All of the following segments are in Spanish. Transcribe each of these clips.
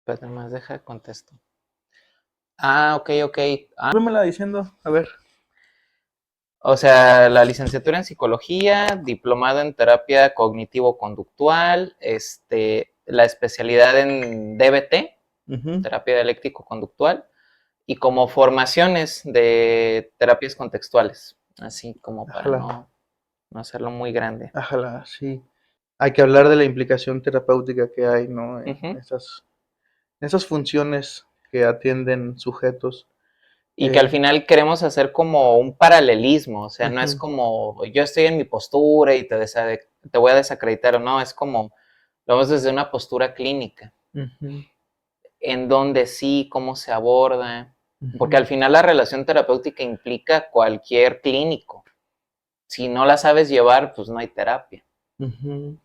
Pero más deja contesto. Ok. Vémela diciendo, a ver. O sea, la licenciatura en psicología, diplomado en terapia cognitivo-conductual, la especialidad en DBT, Ujú. terapia dialéctico-conductual, y como formaciones de terapias contextuales, así como para Ajala, no hacerlo muy grande. ajala, sí. Hay que hablar de la implicación terapéutica que hay, ¿no? Ujú. En esas funciones que atienden sujetos. Y que al final queremos hacer como un paralelismo, o sea, no es Ujú, como yo estoy en mi postura y te voy a desacreditar o no, es como lo vemos desde una postura clínica, ujú, en donde sí, cómo se aborda, porque al ujú, final la relación terapéutica implica cualquier clínico. Si no la sabes llevar, pues no hay terapia. ujú.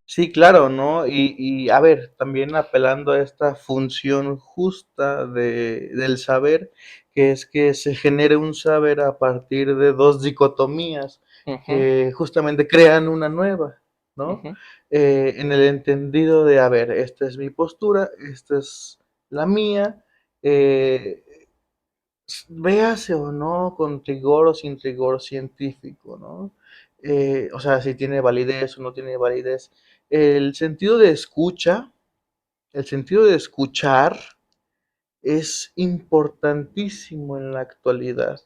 Sí, claro, ¿no? Y a ver, también apelando a esta función justa del saber, que es que se genere un saber a partir de dos dicotomías Ujú, que justamente crean una nueva, ¿no? ujú. En el entendido de, a ver, esta es mi postura, esta es la mía, eh, véase o no con rigor o sin rigor científico, ¿no? O sea, si tiene validez o no tiene validez. El sentido de escucha, el sentido de escuchar es importantísimo en la actualidad.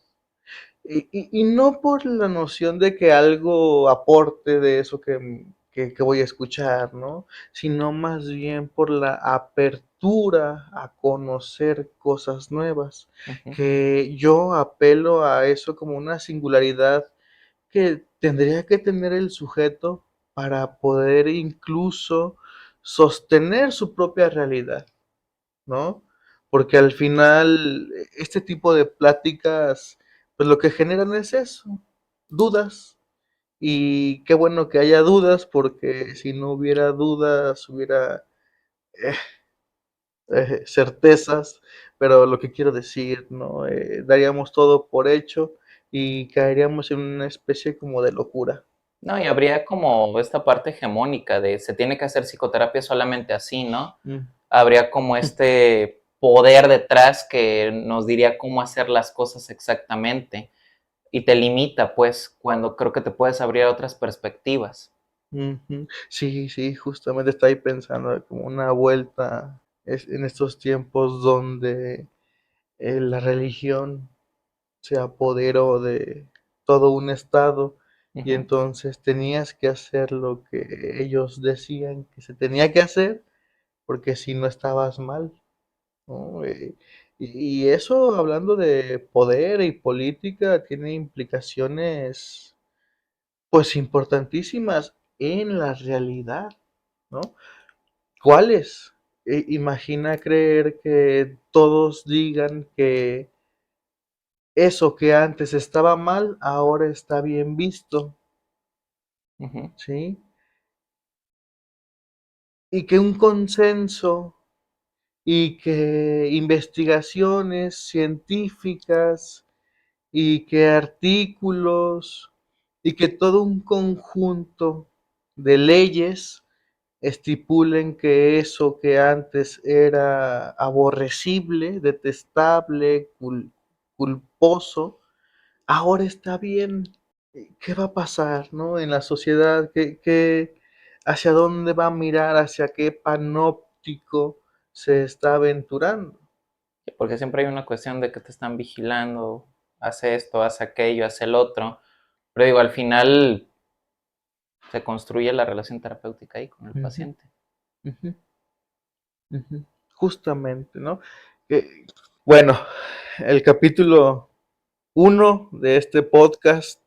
Y no por la noción de que algo aporte de eso que voy a escuchar, ¿no? Sino más bien por la apertura a conocer cosas nuevas, Ujú. que yo apelo a eso como una singularidad que tendría que tener el sujeto para poder incluso sostener su propia realidad, ¿no? Porque al final este tipo de pláticas, pues lo que generan es eso, dudas. Y qué bueno que haya dudas, porque si no hubiera dudas, hubiera eh, certezas, pero lo que quiero decir, ¿no? Daríamos todo por hecho y caeríamos en una especie como de locura. No, y habría como esta parte hegemónica de se tiene que hacer psicoterapia solamente así, ¿no? Mm. Habría como este poder detrás que nos diría cómo hacer las cosas exactamente y te limita, pues, cuando creo que te puedes abrir a otras perspectivas. Ujú. Sí, sí, justamente está ahí pensando como una vuelta en estos tiempos donde la religión se apoderó de todo un estado y Ujú. entonces tenías que hacer lo que ellos decían que se tenía que hacer porque si no estabas mal, ¿no? Y eso, hablando de poder y política, tiene implicaciones pues importantísimas en la realidad, ¿no? ¿Cuáles? Imagina creer que todos digan que eso que antes estaba mal, ahora está bien visto, Ujú. ¿sí? Y que un consenso y que investigaciones científicas y que artículos y que todo un conjunto de leyes estipulen que eso que antes era aborrecible, detestable, culposo, ahora está bien. ¿Qué va a pasar, no? En la sociedad, hacia dónde va a mirar, hacia qué panóptico se está aventurando? Porque siempre hay una cuestión de que te están vigilando, hace esto, hace aquello, hace el otro. Pero digo, al final se construye la relación terapéutica ahí con el Ujú, paciente. ujú, ujú. Justamente, ¿no? Que, bueno, el capítulo uno de este podcast,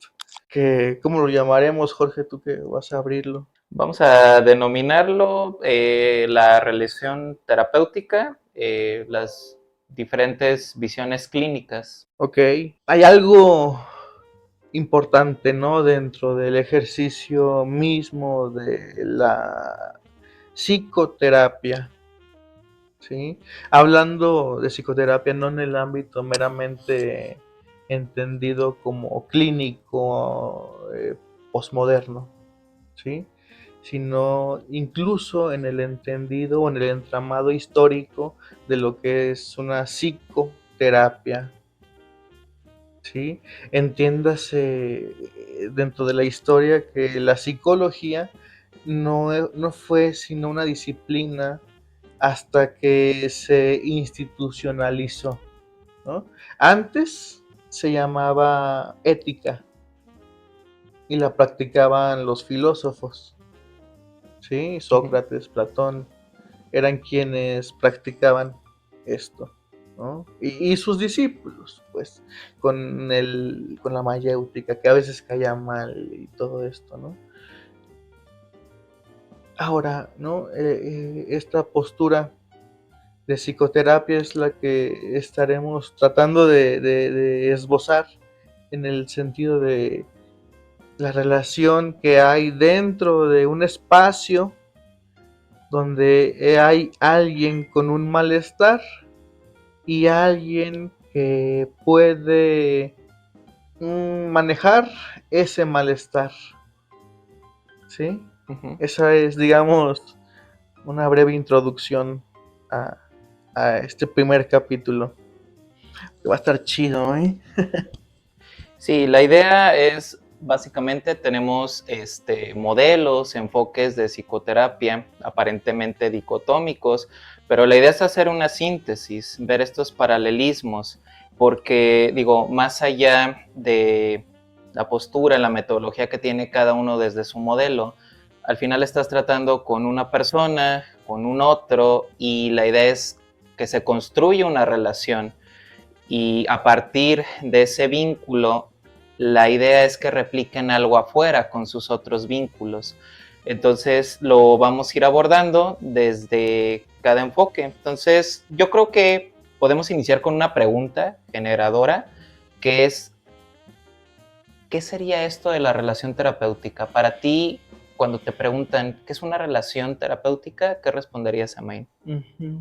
que, ¿cómo lo llamaremos, Jorge? Tú que vas a abrirlo. Vamos a denominarlo la relación terapéutica, las diferentes visiones clínicas. Ok, hay algo importante, ¿no? Dentro del ejercicio mismo de la psicoterapia, ¿sí? Hablando de psicoterapia no en el ámbito meramente entendido como clínico, posmoderno, ¿sí? Sino incluso en el entendido o en el entramado histórico de lo que es una psicoterapia, ¿sí? Entiéndase dentro de la historia que la psicología no fue sino una disciplina hasta que se institucionalizó, ¿no? Antes se llamaba ética y la practicaban los filósofos, ¿sí? Ujú. Sócrates, Platón, eran quienes practicaban esto, ¿no? Y sus discípulos, pues, con la mayéutica, que a veces caía mal y todo esto, ¿no? Ahora, ¿no? Esta postura de psicoterapia es la que estaremos tratando de esbozar en el sentido de la relación que hay dentro de un espacio donde hay alguien con un malestar y alguien que puede manejar ese malestar, ¿sí? Ujú. Esa es, digamos, una breve introducción a, a este primer capítulo. Que va a estar chido, ¿eh? Sí, la idea es, básicamente tenemos modelos, enfoques de psicoterapia aparentemente dicotómicos, pero la idea es hacer una síntesis, ver estos paralelismos, porque digo, más allá de la postura, la metodología que tiene cada uno desde su modelo, al final estás tratando con una persona, con un otro, y la idea es que se construya una relación y a partir de ese vínculo, la idea es que repliquen algo afuera con sus otros vínculos. Entonces lo vamos a ir abordando desde cada enfoque. Entonces yo creo que podemos iniciar con una pregunta generadora, que es, ¿qué sería esto de la relación terapéutica? Para ti, cuando te preguntan, ¿qué es una relación terapéutica? ¿Qué responderías, Amain? Uh -huh.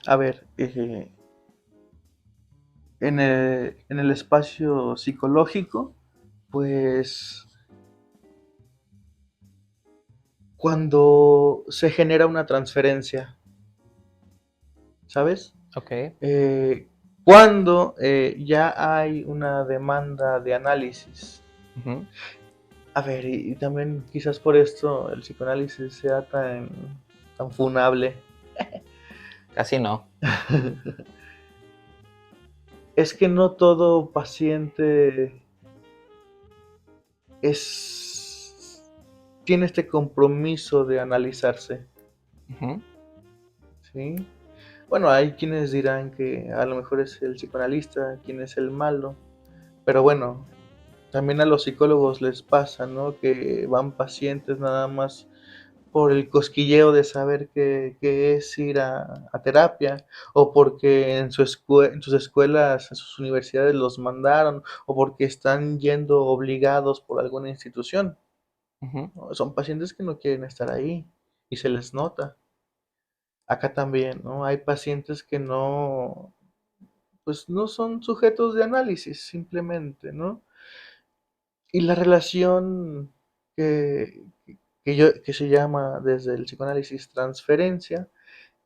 A ver, en el espacio psicológico, pues cuando se genera una transferencia, ¿sabes? Ok. Cuando ya hay una demanda de análisis. Ujú. A ver, y también quizás por esto el psicoanálisis sea tan funable. Casi no. Es que no todo paciente es tiene este compromiso de analizarse, Ujú. ¿sí? Bueno, hay quienes dirán que a lo mejor es el psicoanalista quien es el malo, pero bueno, también a los psicólogos les pasa, ¿no? Que van pacientes nada más por el cosquilleo de saber que es ir a terapia, o porque en sus escuelas, en sus universidades los mandaron, o porque están yendo obligados por alguna institución, Ujú. ¿no? Son pacientes que no quieren estar ahí y se les nota. Acá también, ¿no? Hay pacientes que no, pues no son sujetos de análisis, simplemente, ¿no? Y la relación que, que se llama desde el psicoanálisis transferencia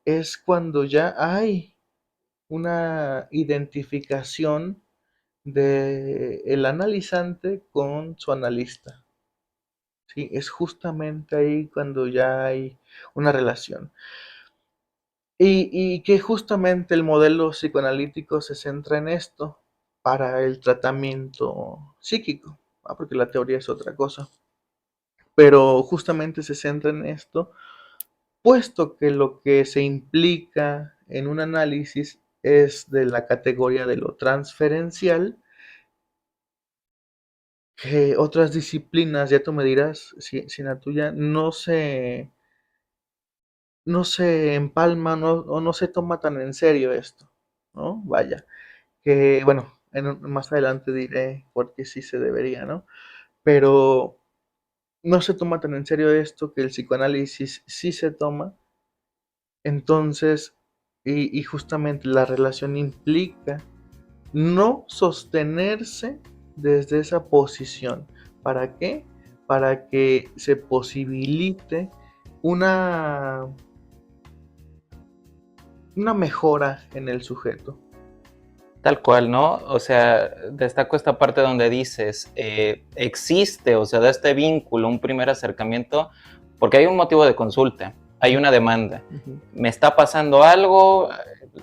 es cuando ya hay una identificación de el analizante con su analista. ¿Sí? Es justamente ahí cuando ya hay una relación. Y que justamente el modelo psicoanalítico se centra en esto para el tratamiento psíquico, ¿va? Porque la teoría es otra cosa. Pero justamente se centra en esto, puesto que lo que se implica en un análisis es de la categoría de lo transferencial, que otras disciplinas, ya tú me dirás, si en la tuya no se empalma o no se toma tan en serio esto, ¿no? Vaya, que bueno, más adelante diré por qué sí se debería, ¿no? Pero no se toma tan en serio esto, que el psicoanálisis sí se toma. Entonces, y justamente la relación implica no sostenerse desde esa posición. ¿Para qué? Para que se posibilite una, una mejora en el sujeto. Tal cual, ¿no? O sea, destaco esta parte donde dices, existe, o sea, de este vínculo, un primer acercamiento, porque hay un motivo de consulta, hay una demanda. Ujú. Me está pasando algo,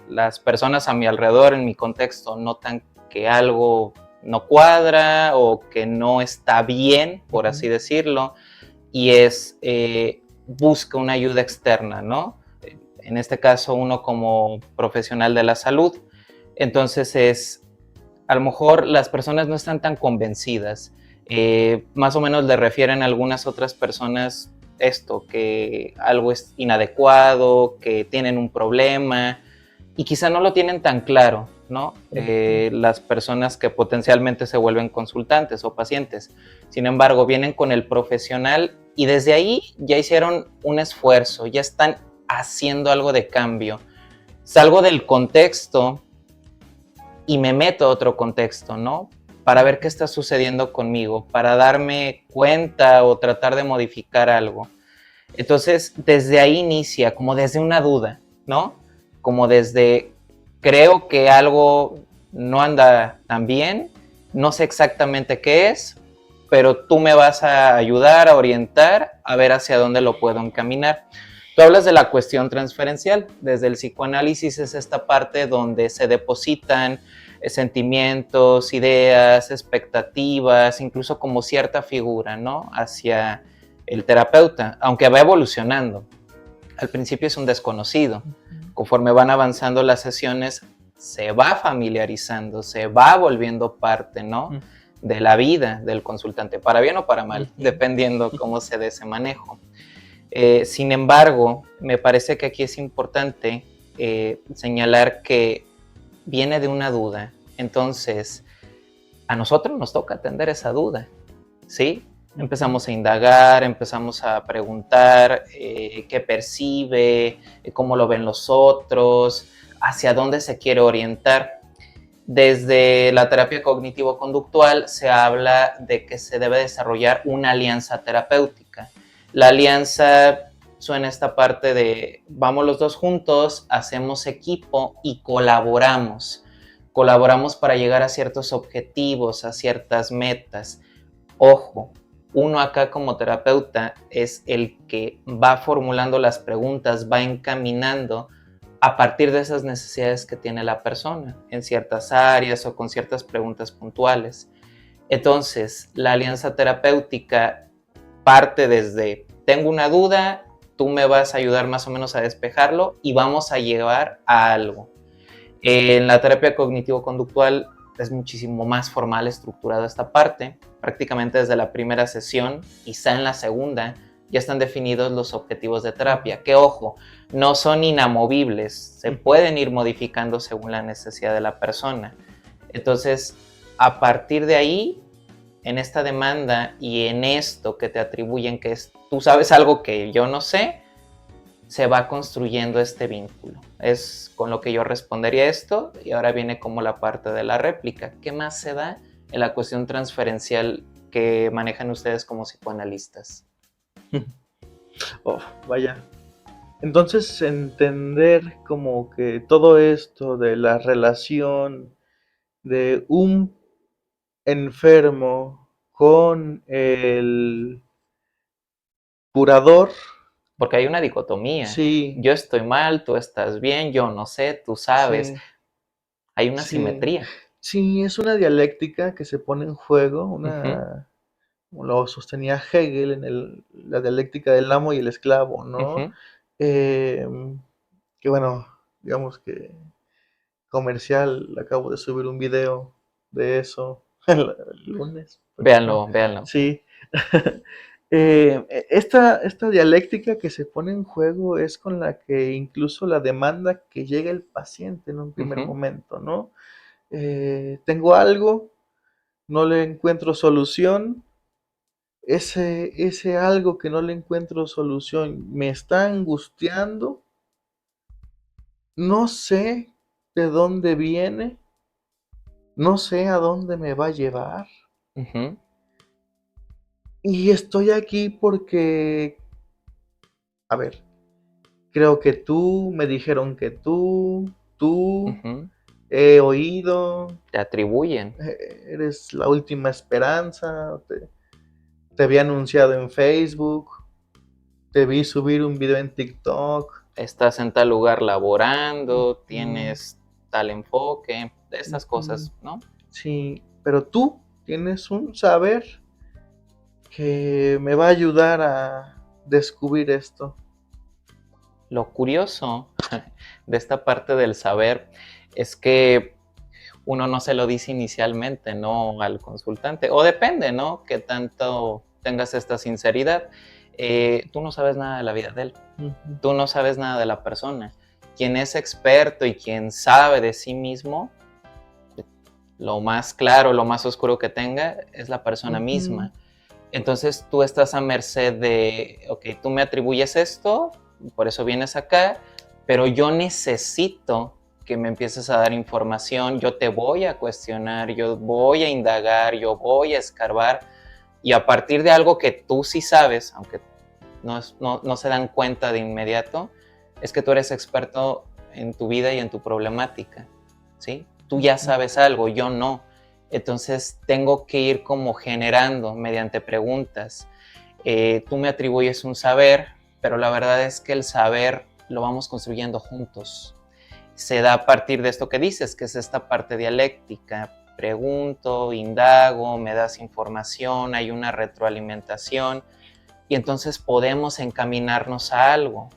las personas a mi alrededor, en mi contexto, notan que algo no cuadra o que no está bien, por así decirlo, y busca una ayuda externa, ¿no? En este caso, uno como profesional de la salud. Entonces a lo mejor las personas no están tan convencidas. Más o menos le refieren a algunas otras personas esto, que algo es inadecuado, que tienen un problema y quizá no lo tienen tan claro, ¿no? Las personas que potencialmente se vuelven consultantes o pacientes. Sin embargo, vienen con el profesional y desde ahí ya hicieron un esfuerzo, ya están haciendo algo de cambio. Salgo del contexto y me meto a otro contexto, ¿no? Para ver qué está sucediendo conmigo, para darme cuenta o tratar de modificar algo. Entonces, desde ahí inicia, como desde una duda, ¿no? Como desde, creo que algo no anda tan bien, no sé exactamente qué es, pero tú me vas a ayudar, a orientar, a ver hacia dónde lo puedo encaminar. Tú hablas de la cuestión transferencial. Desde el psicoanálisis es esta parte donde se depositan sentimientos, ideas, expectativas, incluso como cierta figura, ¿no? Hacia el terapeuta, aunque va evolucionando. Al principio es un desconocido. Conforme van avanzando las sesiones, se va familiarizando, se va volviendo parte, ¿no? De la vida del consultante, para bien o para mal, dependiendo cómo se dé ese manejo. Sin embargo, me parece que aquí es importante señalar que viene de una duda. Entonces, a nosotros nos toca atender esa duda, ¿sí? Empezamos a indagar, empezamos a preguntar qué percibe, cómo lo ven los otros, hacia dónde se quiere orientar. Desde la terapia cognitivo-conductual se habla de que se debe desarrollar una alianza terapéutica. La alianza suena esta parte de vamos los dos juntos, hacemos equipo y colaboramos. Colaboramos para llegar a ciertos objetivos, a ciertas metas. Ojo, uno acá como terapeuta es el que va formulando las preguntas, va encaminando a partir de esas necesidades que tiene la persona en ciertas áreas o con ciertas preguntas puntuales. Entonces, la alianza terapéutica parte desde, tengo una duda, tú me vas a ayudar más o menos a despejarlo y vamos a llevar a algo. En la terapia cognitivo-conductual es muchísimo más formal, estructurada esta parte. Prácticamente desde la primera sesión, quizá en la segunda, ya están definidos los objetivos de terapia, que ojo, no son inamovibles, se pueden ir modificando según la necesidad de la persona. Entonces, a partir de ahí, en esta demanda y en esto que te atribuyen, que es, tú sabes algo que yo no sé, se va construyendo este vínculo. Es con lo que yo respondería esto y ahora viene como la parte de la réplica. ¿Qué más se da en la cuestión transferencial que manejan ustedes como psicoanalistas? Oh, vaya. Entonces, entender como que todo esto de la relación de un enfermo con el curador, Porque hay una dicotomía. sí, Yo estoy mal, tú estás bien, yo no sé, tú sabes. sí, Hay una sí, simetría. sí, es una dialéctica que se pone en juego, Ujú, como lo sostenía Hegel en la dialéctica del amo y el esclavo, ¿no? ujú. Eh, que bueno, digamos que comercial, acabo de subir un video de eso el lunes, pero Véanlo, no, véanlo. sí. Esta dialéctica que se pone en juego es con la que incluso la demanda que llega el paciente en un primer Ujú. momento, ¿no? Tengo algo, no le encuentro solución, ese algo que no le encuentro solución me está angustiando, no sé de dónde viene, no sé a dónde me va a llevar. Ujú, Y estoy aquí porque, a ver, creo que tú, me dijeron que tú, ujú. he oído, Te atribuyen. eres la última esperanza, te había anunciado en Facebook, te vi subir un video en TikTok. Estás en tal lugar laborando, Mm, tienes tal enfoque, de esas mm, cosas, ¿no? sí, pero tú tienes un saber que me va a ayudar a descubrir esto. Lo curioso de esta parte del saber es que uno no se lo dice inicialmente, ¿no? Al consultante. O depende, ¿no? Que tanto tengas esta sinceridad. Tú no sabes nada de la vida de él. Ujú, Tú no sabes nada de la persona. Quien es experto y quien sabe de sí mismo, lo más claro, lo más oscuro que tenga, es la persona ujú, misma. Entonces tú estás a merced de, ok, tú me atribuyes esto, por eso vienes acá, pero yo necesito que me empieces a dar información, yo te voy a cuestionar, yo voy a indagar, yo voy a escarbar, y a partir de algo que tú sí sabes, aunque no se dan cuenta de inmediato, es que tú eres experto en tu vida y en tu problemática, ¿sí? Tú ya ujú, sabes algo, yo no. Entonces tengo que ir como generando mediante preguntas. Tú me atribuyes un saber, pero la verdad es que el saber lo vamos construyendo juntos. Se da a partir de esto que dices, que es esta parte dialéctica. Pregunto, indago, me das información, hay una retroalimentación y entonces podemos encaminarnos a algo,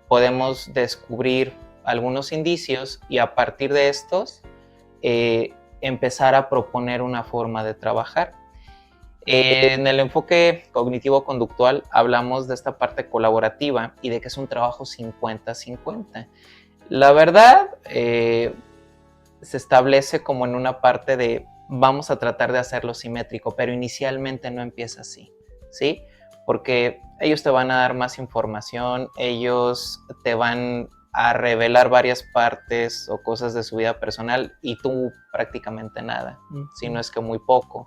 podemos descubrir algunos indicios y a partir de estos empezar a proponer una forma de trabajar. En el enfoque cognitivo-conductual hablamos de esta parte colaborativa y de que es un trabajo 50-50. La verdad, se establece como en una parte de vamos a tratar de hacerlo simétrico, pero inicialmente no empieza así, ¿sí? Porque ellos te van a dar más información, ellos te van a revelar varias partes o cosas de su vida personal y tú prácticamente nada, si no ujú. es que muy poco.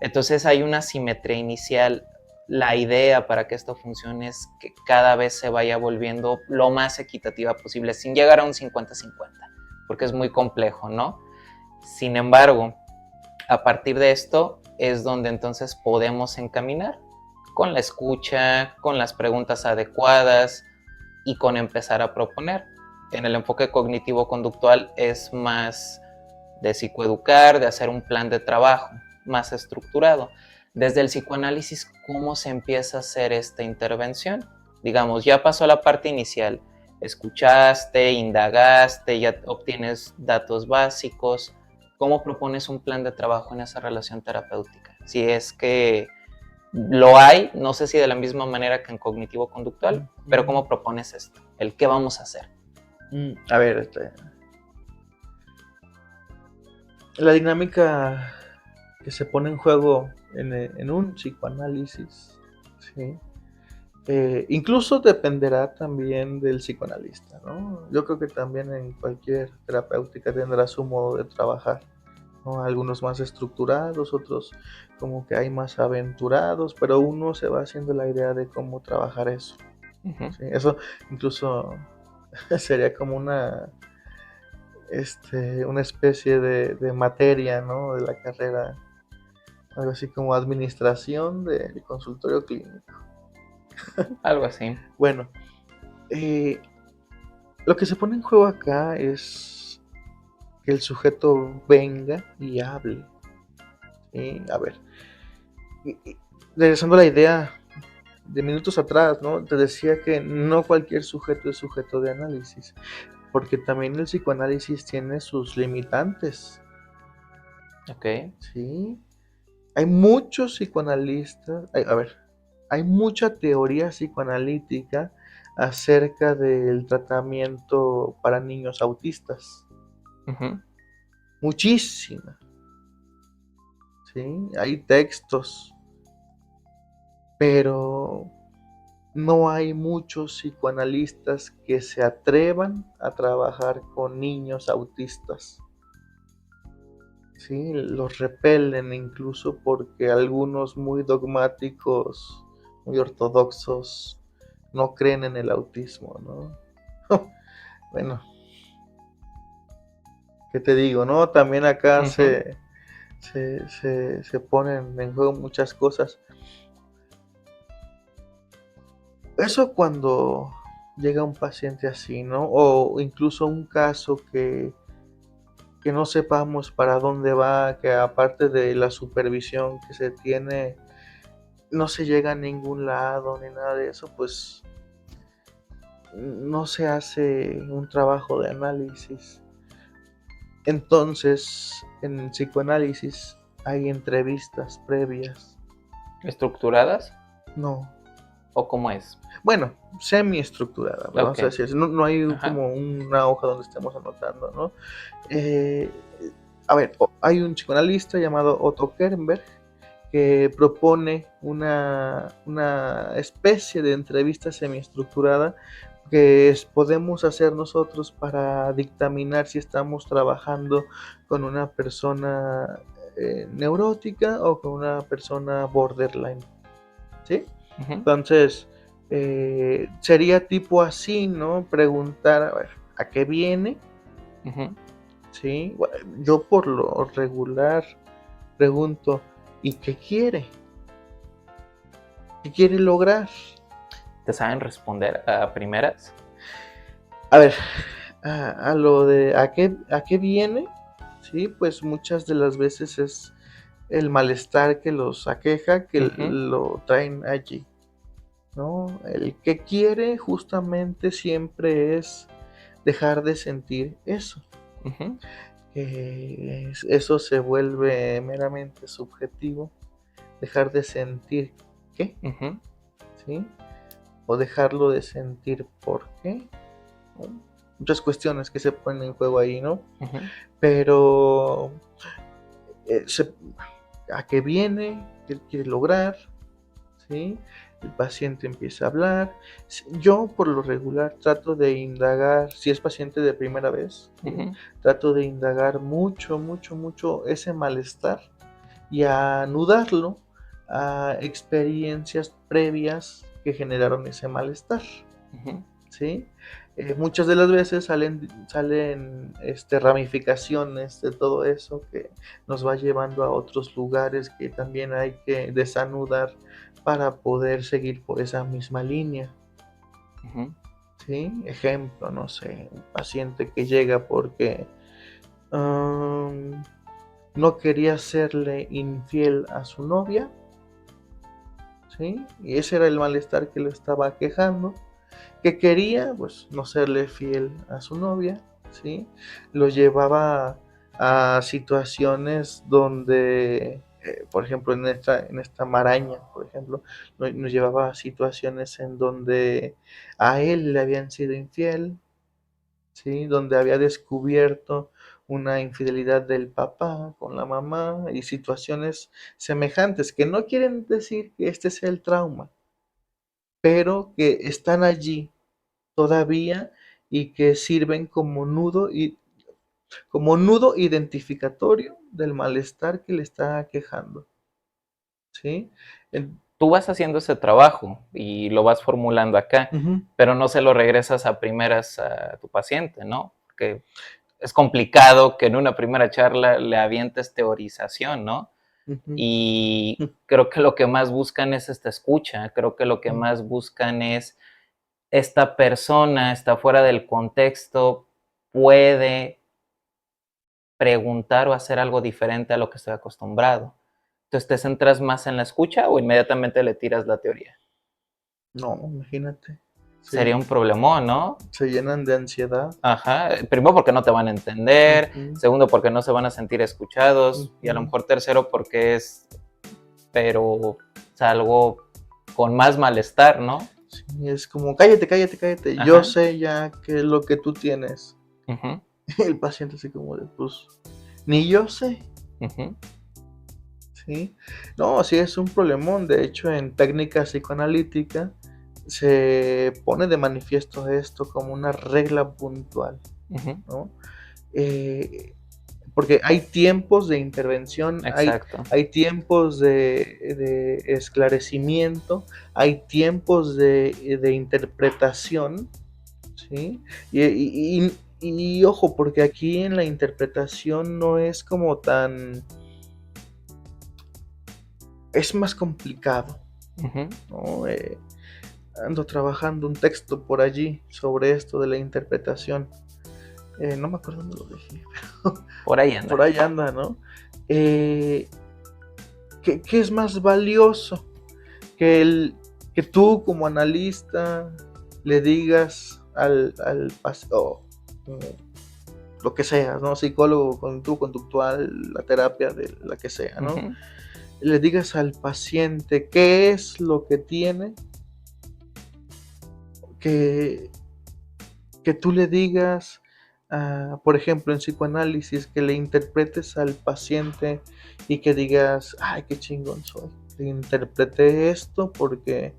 Entonces hay una simetría inicial. La idea para que esto funcione es que cada vez se vaya volviendo lo más equitativa posible, sin llegar a un 50-50, porque es muy complejo, ¿no? Sin embargo, a partir de esto es donde entonces podemos encaminar con la escucha, con las preguntas adecuadas y con empezar a proponer. En el enfoque cognitivo-conductual es más de psicoeducar, de hacer un plan de trabajo más estructurado. Desde el psicoanálisis, ¿cómo se empieza a hacer esta intervención? Digamos, ya pasó la parte inicial, escuchaste, indagaste, ya obtienes datos básicos. ¿Cómo propones un plan de trabajo en esa relación terapéutica? Si es que lo hay, no sé si de la misma manera que en cognitivo-conductual, pero Ujú. ¿cómo propones esto? El qué vamos a hacer. A ver, la dinámica que se pone en juego en un psicoanálisis, ¿sí? Incluso dependerá también del psicoanalista, ¿no? Yo creo que también en cualquier terapéutica tendrá su modo de trabajar, ¿no? Algunos más estructurados, otros como que hay más aventurados, pero uno se va haciendo la idea de cómo trabajar eso, Uh-huh. ¿sí? Eso incluso sería como una especie de materia, ¿no? De la carrera, algo así como administración del consultorio clínico. Algo así. Bueno, eh, lo que se pone en juego acá es que el sujeto venga y hable, ¿sí? A ver, regresando a la idea de minutos atrás, ¿no? Te decía que no cualquier sujeto es sujeto de análisis, porque también el psicoanálisis tiene sus limitantes, Ok. ¿sí? Hay muchos psicoanalistas, a ver, hay mucha teoría psicoanalítica acerca del tratamiento para niños autistas, Uh-huh. muchísima, ¿sí? Hay textos, pero no hay muchos psicoanalistas que se atrevan a trabajar con niños autistas. Sí, los repelen incluso porque algunos muy dogmáticos, muy ortodoxos, no creen en el autismo, ¿no? Bueno, ¿qué te digo, no? También acá Ujú, se ponen en juego muchas cosas. Eso cuando llega un paciente así, ¿no? O incluso un caso que no sepamos para dónde va, que aparte de la supervisión que se tiene, no se llega a ningún lado ni nada de eso, pues no se hace un trabajo de análisis. Entonces, en el psicoanálisis hay entrevistas previas. ¿estructuradas No, o cómo es? bueno, semiestructurada, Ok, vamos a decir, no hay ajá, como una hoja donde estemos anotando, ¿no? Eh, a ver, hay un psicoanalista llamado Otto Kernberg que propone una especie de entrevista semiestructurada que podemos hacer nosotros para dictaminar si estamos trabajando con una persona neurótica o con una persona borderline, ¿sí? ujú, Entonces, sería tipo así, ¿no? Preguntar, a ver, ¿a qué viene? ujú. ¿Sí? Yo por lo regular pregunto, ¿y qué quiere? ¿Qué quiere lograr? ¿Te saben responder a primeras? A ver, a lo de ¿a qué viene? Sí, pues muchas de las veces es el malestar que los aqueja, que Ujú, lo traen allí, ¿no? El que quiere justamente siempre es dejar de sentir eso. ujú, Eso se vuelve meramente subjetivo. Dejar de sentir qué, ujú, ¿sí? O dejarlo de sentir por qué, ¿no? Muchas cuestiones que se ponen en juego ahí, ¿no? ujú, Pero eh, se- a qué viene, qué quiere lograr, ¿sí? El paciente empieza a hablar. Yo, por lo regular, trato de indagar, si es paciente de primera vez, ¿sí? ujú, Trato de indagar mucho, mucho, mucho ese malestar y anudarlo a experiencias previas que generaron ese malestar, ujú, ¿sí? Muchas de las veces salen ramificaciones de todo eso que nos va llevando a otros lugares que también hay que desanudar para poder seguir por esa misma línea, ujú, ¿sí? Ejemplo, no sé, un paciente que llega porque um, no quería serle infiel a su novia, ¿sí? Y ese era el malestar que lo estaba quejando, que quería, pues, no serle fiel a su novia, ¿sí? Lo llevaba a situaciones donde, por ejemplo, en esta maraña, por ejemplo, nos llevaba a situaciones en donde a él le habían sido infiel, ¿sí? Donde había descubierto una infidelidad del papá con la mamá y situaciones semejantes, que no quieren decir que este sea el trauma, pero que están allí todavía y que sirven como nudo identificatorio del malestar que le está quejando, ¿sí? En- Tú vas haciendo ese trabajo y lo vas formulando acá, Ujú, pero no se lo regresas a primeras a tu paciente, ¿no? Porque es complicado que en una primera charla le avientes teorización, ¿no? ujú, Y creo que lo que más buscan es esta escucha, creo que lo que ujú. más buscan es esta persona está fuera del contexto, puede preguntar o hacer algo diferente a lo que estoy acostumbrado. Entonces, ¿te centras más en la escucha o inmediatamente le tiras la teoría? No, imagínate, Sería se, un problemón, ¿no? se llenan de ansiedad. Ajá. Primero porque no te van a entender, Ujú, segundo porque no se van a sentir escuchados y a lo ujú. mejor tercero porque es, pero o sea, algo con más malestar, ¿no? Sí, es como, cállate, cállate, cállate, yo Ajá. sé ya qué es lo que tú tienes. Ujú, El paciente así como de, pues, ni yo sé, ujú, ¿sí? No, sí es un problemón. De hecho, en técnica psicoanalítica se pone de manifiesto esto como una regla puntual, Ujú. ¿no? Eh, Porque hay tiempos de intervención, Exacto. hay tiempos de esclarecimiento, hay tiempos de interpretación, ¿sí? Y ojo, porque aquí en la interpretación no es como tan, es más complicado, Ujú. ¿no? Ando trabajando un texto por allí sobre esto de la interpretación. No me acuerdo dónde lo dejé, pero Por ahí por anda. ahí anda, ¿no? Eh, ¿Qué es más valioso? Que tú como analista le digas al o, lo que sea, ¿no? Psicólogo, cognitivo conductual, la terapia de la que sea, ¿no? Ujú. Le digas al paciente qué es lo que tiene, que, que tú le digas, por ejemplo, en psicoanálisis, que le interpretes al paciente y que digas, ay, qué chingón soy. Le interpreté esto porque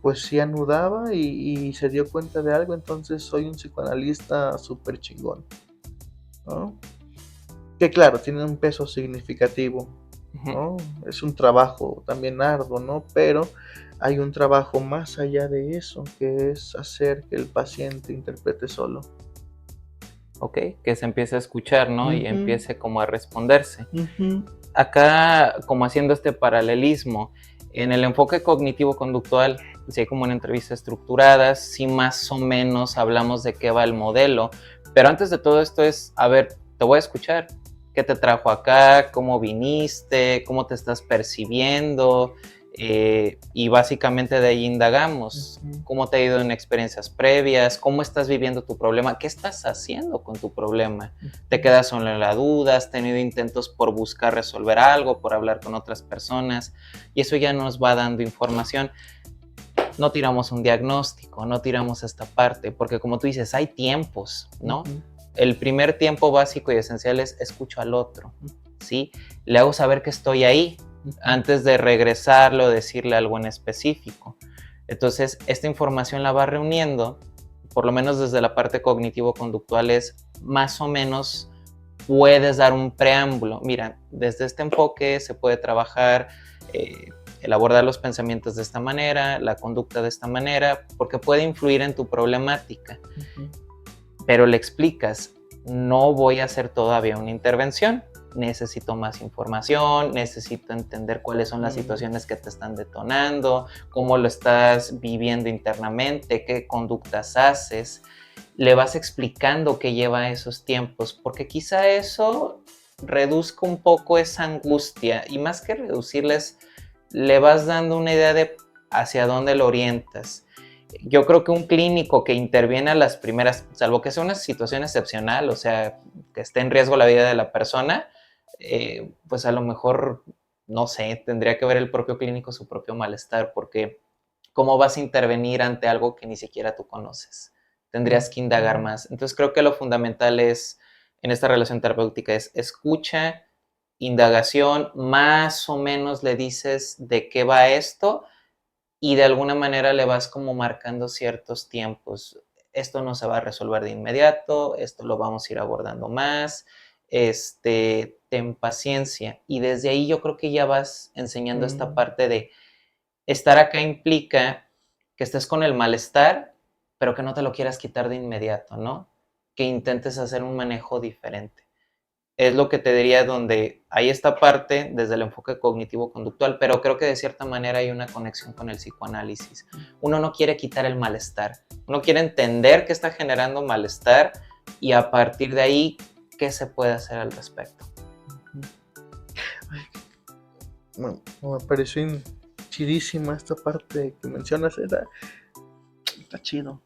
pues sí anudaba y se dio cuenta de algo, entonces soy un psicoanalista súper chingón, ¿no? Que claro, tiene un peso significativo, Ujú. ¿no? Es un trabajo también arduo, ¿no? Pero hay un trabajo más allá de eso, que es hacer que el paciente interprete solo. Ok, que se empiece a escuchar, ¿no? Y Ujú, empiece como a responderse. ujú, Acá, como haciendo este paralelismo, en el enfoque cognitivo-conductual, si hay como una entrevista estructurada, sí más o menos hablamos de qué va el modelo, pero antes de todo esto es, a ver, te voy a escuchar, qué te trajo acá, cómo viniste, cómo te estás percibiendo, y básicamente de ahí indagamos, ujú, cómo te ha ido en experiencias previas, cómo estás viviendo tu problema, qué estás haciendo con tu problema. Te ujú, quedas solo en la duda, has tenido intentos por buscar resolver algo, por hablar con otras personas, y eso ya nos va dando información. No tiramos un diagnóstico, no tiramos esta parte, porque como tú dices, hay tiempos, ¿no? ujú, El primer tiempo básico y esencial es escucho al otro, ¿sí? Le hago saber que estoy ahí ujú, antes de regresarlo, decirle algo en específico. Entonces, esta información la va reuniendo, por lo menos desde la parte cognitivo-conductual, es más o menos puedes dar un preámbulo. Mira, desde este enfoque se puede trabajar, el abordar los pensamientos de esta manera, la conducta de esta manera, porque puede influir en tu problemática. ujú, Pero le explicas, no voy a hacer todavía una intervención, necesito más información, necesito entender cuáles son las ujú, situaciones que te están detonando, cómo lo estás viviendo internamente, qué conductas haces. Le vas explicando qué lleva esos tiempos, porque quizá eso reduzca un poco esa angustia y más que reducirles, le vas dando una idea de hacia dónde lo orientas. Yo creo que un clínico que interviene a las primeras, salvo que sea una situación excepcional, o sea, que esté en riesgo la vida de la persona, pues a lo mejor, no sé, tendría que ver el propio clínico su propio malestar, porque ¿cómo vas a intervenir ante algo que ni siquiera tú conoces? Tendrías que indagar ujú, más. Entonces creo que lo fundamental es, en esta relación terapéutica, es escucha, indagación, más o menos le dices de qué va esto y de alguna manera le vas como marcando ciertos tiempos. Esto no se va a resolver de inmediato, esto lo vamos a ir abordando más, ten paciencia. Y desde ahí yo creo que ya vas enseñando esta ujú. parte de estar acá implica que estés con el malestar, pero que no te lo quieras quitar de inmediato, ¿no? Que intentes hacer un manejo diferente. Es lo que te diría donde hay esta parte desde el enfoque cognitivo-conductual, pero creo que de cierta manera hay una conexión con el psicoanálisis. Uno no quiere quitar el malestar, uno quiere entender qué está generando malestar y a partir de ahí, qué se puede hacer al respecto. Ay, me pareció chidísima esta parte que mencionas, está chido.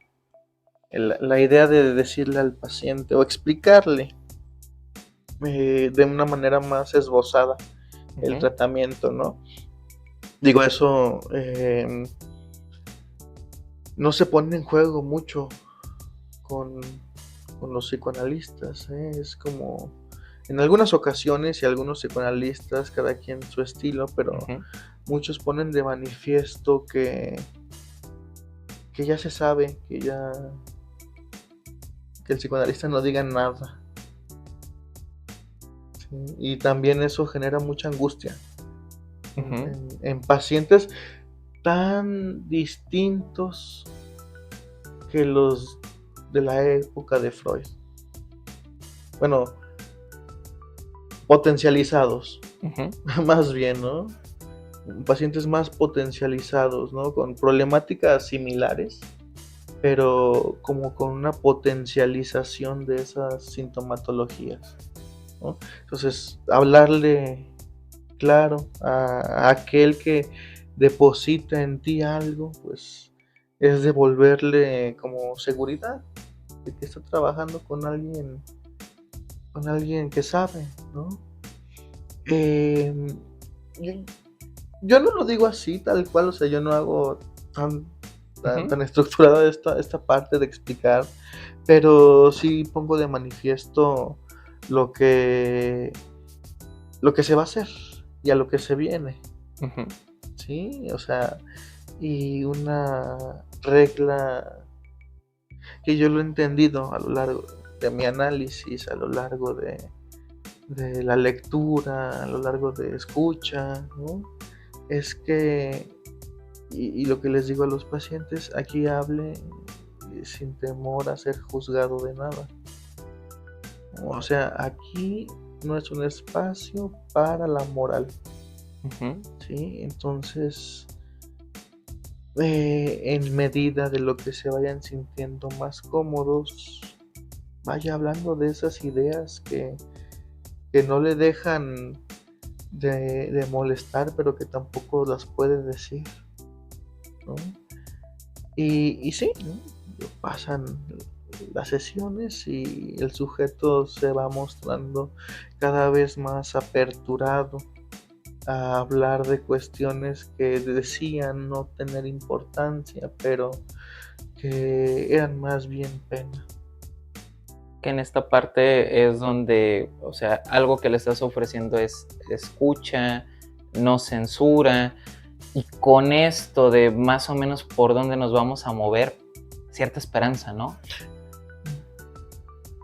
La idea de decirle al paciente o explicarle de una manera más esbozada el Ujú. tratamiento, ¿no? Digo, eso no se pone en juego mucho con, con los psicoanalistas, ¿eh? Es como en algunas ocasiones y algunos psicoanalistas, cada quien su estilo, pero Ujú. muchos ponen de manifiesto que ya se sabe, que el psicoanalista no diga nada. ¿Sí? Y también eso genera mucha angustia en pacientes tan distintos que los de la época de Freud. Bueno, potencializados, más bien, ¿no? Pacientes más potencializados, ¿no? Con problemáticas similares, pero como con una potencialización de esas sintomatologías, ¿no? Entonces, hablarle claro a aquel que deposita en ti algo, pues es devolverle como seguridad de que está trabajando con alguien que sabe, ¿no? Yo, yo no lo digo así, tal cual, o sea, yo no hago tan estructurada esta parte de explicar, pero sí pongo de manifiesto lo que, lo que se va a hacer y a lo que se viene, ¿sí? O sea, y una regla que yo lo he entendido a lo largo de mi análisis, a lo largo de la lectura, a lo largo de escucha, ¿no? Es que, y lo que les digo a los pacientes, aquí hable sin temor a ser juzgado de nada. O sea, aquí no es un espacio para la moral, ¿sí? Entonces, en medida de lo que se vayan sintiendo más cómodos, vaya hablando de esas ideas que no le dejan de molestar, pero que tampoco las puede decir, ¿no? Y sí, ¿no? Pasan las sesiones y el sujeto se va mostrando cada vez más aperturado a hablar de cuestiones que decían no tener importancia, pero que eran más bien pena. Que en esta parte es donde, o sea, algo que le estás ofreciendo es escucha, no censura, y con esto de más o menos por dónde nos vamos a mover, cierta esperanza, ¿no?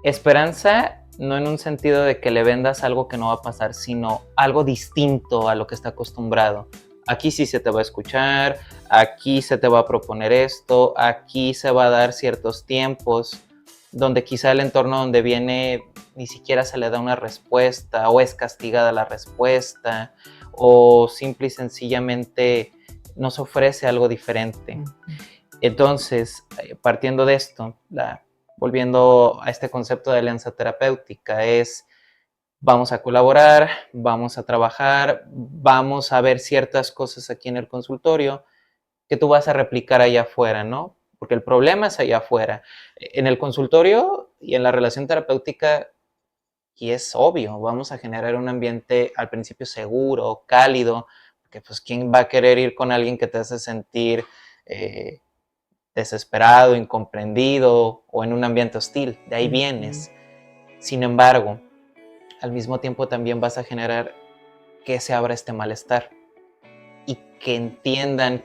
Esperanza no en un sentido de que le vendas algo que no va a pasar, sino algo distinto a lo que está acostumbrado. Aquí sí se te va a escuchar, aquí se te va a proponer esto, aquí se va a dar ciertos tiempos, donde quizá el entorno donde viene ni siquiera se le da una respuesta o es castigada la respuesta o simple y sencillamente nos ofrece algo diferente. Entonces, partiendo de esto, volviendo a este concepto de alianza terapéutica, es vamos a colaborar, vamos a trabajar, vamos a ver ciertas cosas aquí en el consultorio que tú vas a replicar allá afuera, ¿no? Porque el problema es allá afuera. En el consultorio y en la relación terapéutica, y es obvio, vamos a generar un ambiente al principio seguro, cálido, porque pues ¿quién va a querer ir con alguien que te hace sentir desesperado, incomprendido o en un ambiente hostil? De ahí vienes. Sin embargo, al mismo tiempo también vas a generar que se abra este malestar y que entiendan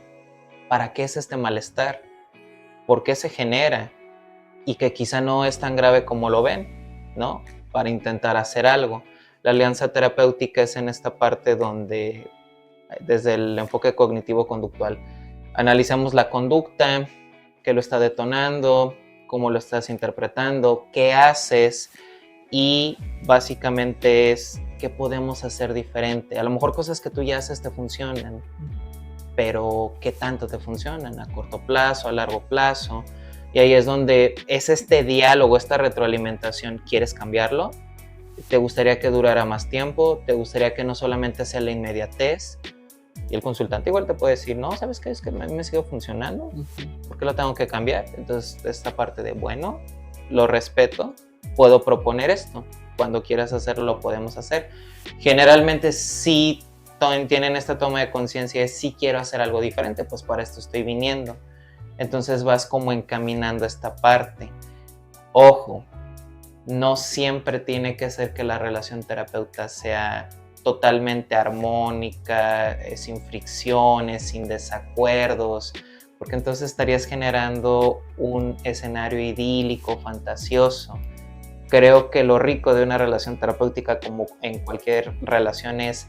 para qué es este malestar, por qué se genera y que quizá no es tan grave como lo ven, ¿no? Para intentar hacer algo. La alianza terapéutica es en esta parte donde, desde el enfoque cognitivo-conductual, analizamos la conducta, qué lo está detonando, cómo lo estás interpretando, qué haces y básicamente es qué podemos hacer diferente. A lo mejor cosas que tú ya haces te funcionan, pero qué tanto te funcionan a corto plazo, a largo plazo. Y ahí es donde es este diálogo, esta retroalimentación. ¿Quieres cambiarlo? ¿Te gustaría que durara más tiempo? ¿Te gustaría que no solamente sea la inmediatez? Y el consultante igual te puede decir, no, ¿sabes qué? Es que a mí me sigue funcionando. ¿Por qué lo tengo que cambiar? Entonces, esta parte de, bueno, lo respeto, puedo proponer esto. Cuando quieras hacerlo, lo podemos hacer. Generalmente sí tienen esta toma de conciencia de sí quiero hacer algo diferente, pues para esto estoy viniendo. Entonces vas como encaminando esta parte. Ojo, no siempre tiene que ser que la relación terapeuta sea totalmente armónica, sin fricciones, sin desacuerdos, porque entonces estarías generando un escenario idílico, fantasioso. Creo que lo rico de una relación terapéutica, como en cualquier relación, es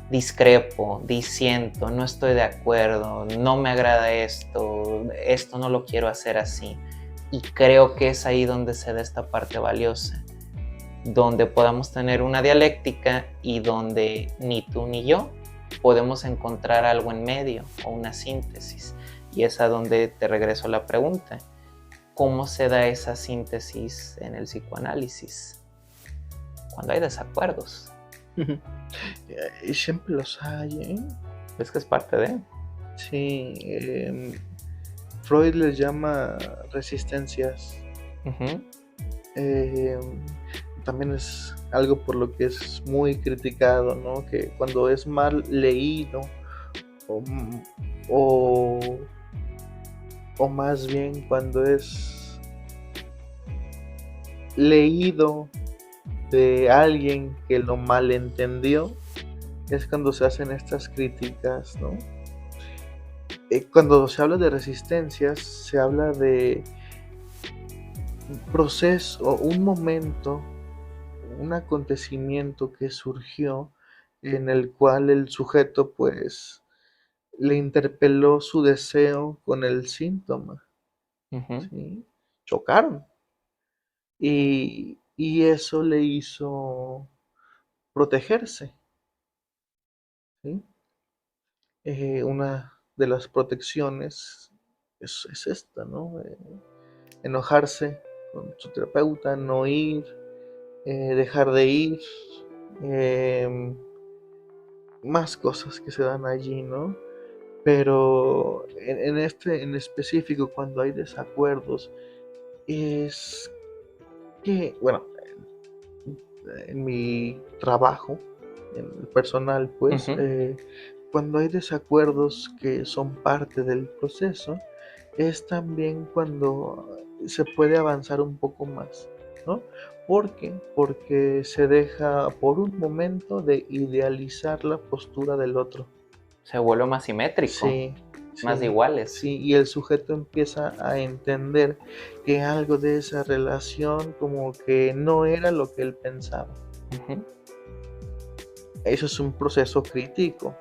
discrepo, disiento, no estoy de acuerdo, no me agrada esto, esto no lo quiero hacer así. Y creo que es ahí donde se da esta parte valiosa, donde podamos tener una dialéctica y donde ni tú ni yo podemos encontrar algo en medio o una síntesis. Y es a donde te regreso la pregunta: ¿cómo se da esa síntesis en el psicoanálisis? Cuando hay desacuerdos. Y siempre los hay, ¿eh? ¿Ves que es parte de? Sí, Freud les llama resistencias. También es algo por lo que es muy criticado, ¿no? Que cuando es mal leído o, o más bien cuando es leído de alguien que lo malentendió, es cuando se hacen estas críticas, ¿no? Cuando se habla de resistencias, se habla de un proceso, un momento, un acontecimiento que surgió en el cual el sujeto pues le interpeló su deseo con el síntoma, ¿sí? Chocaron y eso le hizo protegerse, ¿sí? Una de las protecciones es esta, ¿no? Enojarse con su terapeuta, no ir, dejar de ir, más cosas que se dan allí, ¿no? Pero en específico, cuando hay desacuerdos, es que, bueno, en mi trabajo, en el personal, pues, cuando hay desacuerdos que son parte del proceso, es también cuando se puede avanzar un poco más, ¿no? ¿Por qué? Porque se deja por un momento de idealizar la postura del otro. Se vuelve más simétrico, Sí, más de sí, iguales. sí, y el sujeto empieza a entender que algo de esa relación como que no era lo que él pensaba. Eso es un proceso crítico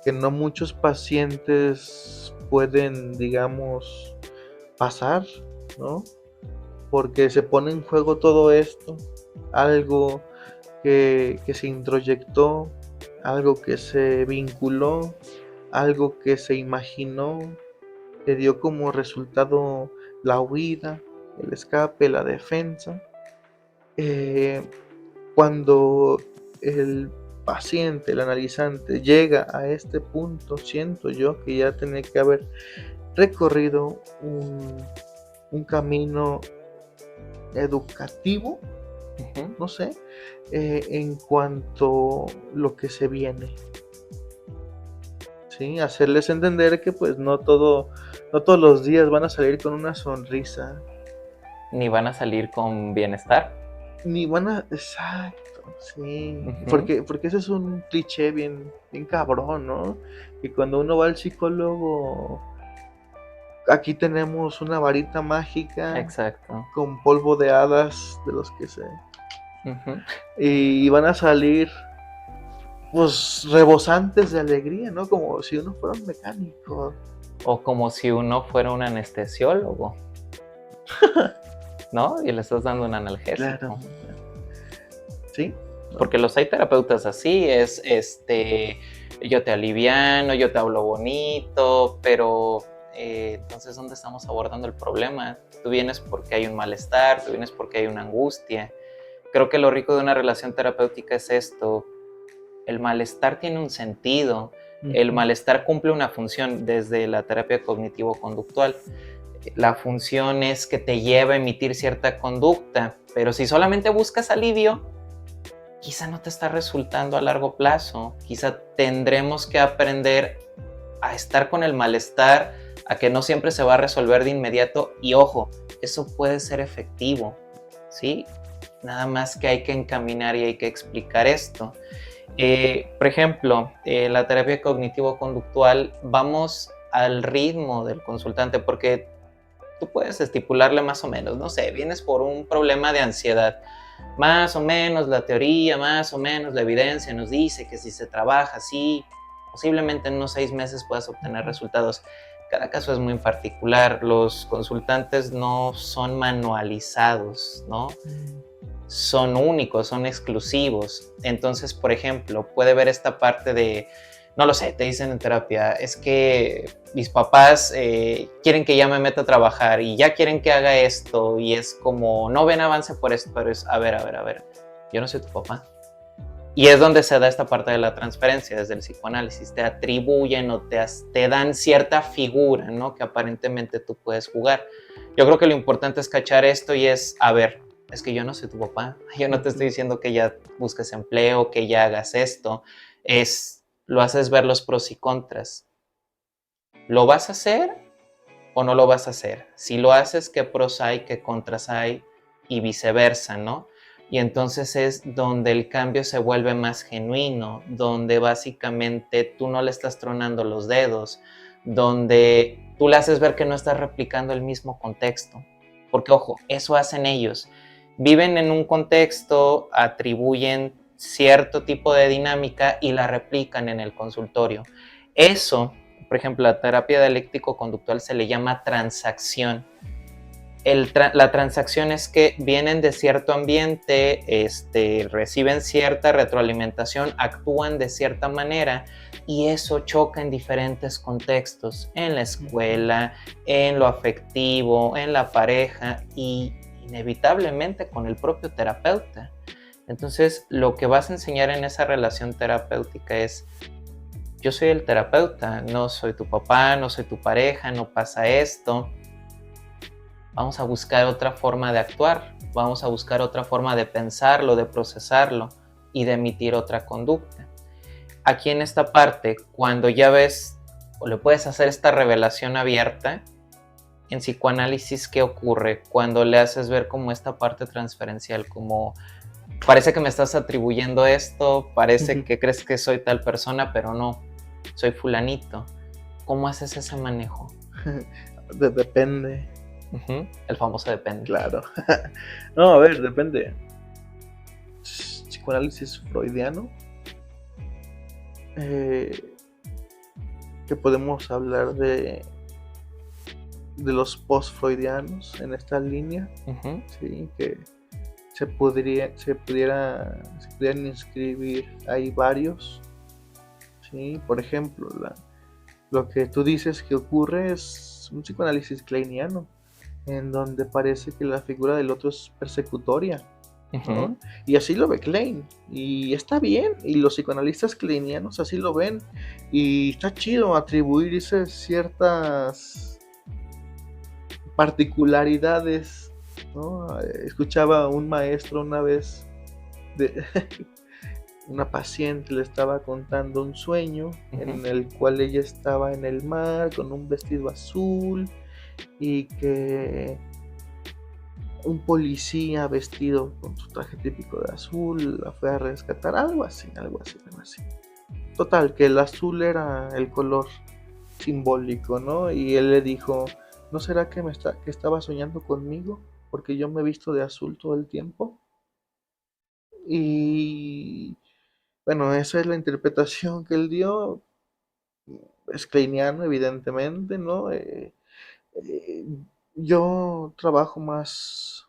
que no muchos pacientes pueden, digamos, pasar, ¿no? Porque se pone en juego todo esto, algo que se introyectó, algo que se vinculó, algo que se imaginó, que dio como resultado la huida, el escape, la defensa. Cuando el paciente, el analizante, llega a este punto, siento yo que ya tiene que haber recorrido un camino educativo, no sé, en cuanto a lo que se viene. ¿Sí? Hacerles entender que pues no todos los días van a salir con una sonrisa. Ni van a salir con bienestar. Ni van a... Exacto, sí. Porque ese es un cliché bien cabrón, ¿no? Que cuando uno va al psicólogo, aquí tenemos una varita mágica. Exacto. Con polvo de hadas de los que sé. Y van a salir pues rebosantes de alegría, ¿no? Como si uno fuera un mecánico. O como si uno fuera un anestesiólogo. ¿No? Y le estás dando un analgésico. Claro. ¿Sí? ¿No? Porque los hay terapeutas así, es yo te aliviano, yo te hablo bonito, pero entonces ¿dónde estamos abordando el problema? Tú vienes porque hay un malestar, tú vienes porque hay una angustia. Creo que lo rico de una relación terapéutica es esto: el malestar tiene un sentido, el malestar cumple una función desde la terapia cognitivo-conductual. La función es que te lleva a emitir cierta conducta, pero si solamente buscas alivio, quizá no te está resultando a largo plazo. Quizá tendremos que aprender a estar con el malestar, a que no siempre se va a resolver de inmediato. Y ojo, eso puede ser efectivo, ¿sí? Nada más que hay que encaminar y hay que explicar esto. Por ejemplo, la terapia cognitivo-conductual, vamos al ritmo del consultante, porque tú puedes estipularle más o menos, no sé, vienes por un problema de ansiedad, más o menos la teoría, más o menos la evidencia nos dice que si se trabaja así, posiblemente en unos 6 meses puedas obtener resultados. Cada caso es muy particular, los consultantes no son manualizados, ¿no? Son únicos, son exclusivos. Entonces, por ejemplo, puede ver esta parte de, no lo sé, te dicen en terapia, es que mis papás quieren que ya me meta a trabajar y ya quieren que haga esto y es como, no ven avance por esto, pero es, a ver, yo no soy tu papá. Y es donde se da esta parte de la transferencia, desde el psicoanálisis. Te atribuyen o te dan cierta figura, ¿no? Que aparentemente tú puedes jugar. Yo creo que lo importante es cachar esto y es, a ver, es que yo no soy tu papá. Yo no te estoy diciendo que ya busques empleo, que ya hagas esto. Lo haces ver los pros y contras. ¿Lo vas a hacer o no lo vas a hacer? Si lo haces, ¿qué pros hay, qué contras hay? Y viceversa, ¿no? Y entonces es donde el cambio se vuelve más genuino, donde básicamente tú no le estás tronando los dedos, donde tú le haces ver que no estás replicando el mismo contexto. Porque, ojo, eso hacen ellos. Viven en un contexto, atribuyen cierto tipo de dinámica y la replican en el consultorio. Eso, por ejemplo, la terapia dialéctico-conductual se le llama transacción. La transacción es que vienen de cierto ambiente, reciben cierta retroalimentación, actúan de cierta manera y eso choca en diferentes contextos, en la escuela, en lo afectivo, en la pareja y inevitablemente con el propio terapeuta. Entonces, lo que vas a enseñar en esa relación terapéutica es: yo soy el terapeuta, no soy tu papá, no soy tu pareja, no pasa esto. Vamos a buscar otra forma de actuar, vamos a buscar otra forma de pensarlo, de procesarlo y de emitir otra conducta. Aquí en esta parte, cuando ya ves o le puedes hacer esta revelación abierta, en psicoanálisis, ¿qué ocurre? Cuando le haces ver como esta parte transferencial, como parece que me estás atribuyendo esto, parece que crees que soy tal persona, pero no, soy fulanito. ¿Cómo haces ese manejo? Depende. El famoso depende. Claro. No, a ver, depende. Psicoanálisis freudiano. Que podemos hablar de los post-freudianos en esta línea. Sí, que se pudieran inscribir. Hay varios. Sí, por ejemplo, lo que tú dices que ocurre es un psicoanálisis kleiniano, en donde parece que la figura del otro es persecutoria, ¿no? Y así lo ve Klein, y está bien, y los psicoanalistas kleinianos así lo ven, y está chido atribuirse ciertas particularidades, ¿no? Escuchaba a un maestro una vez de una paciente le estaba contando un sueño en el cual ella estaba en el mar con un vestido azul y que un policía vestido con su traje típico de azul la fue a rescatar, algo así. Total, que el azul era el color simbólico, ¿no? Y él le dijo, ¿no será que estaba soñando conmigo? Porque yo me he visto de azul todo el tiempo. Y bueno, esa es la interpretación que él dio. Es kleiniano, evidentemente, ¿no? Yo trabajo más,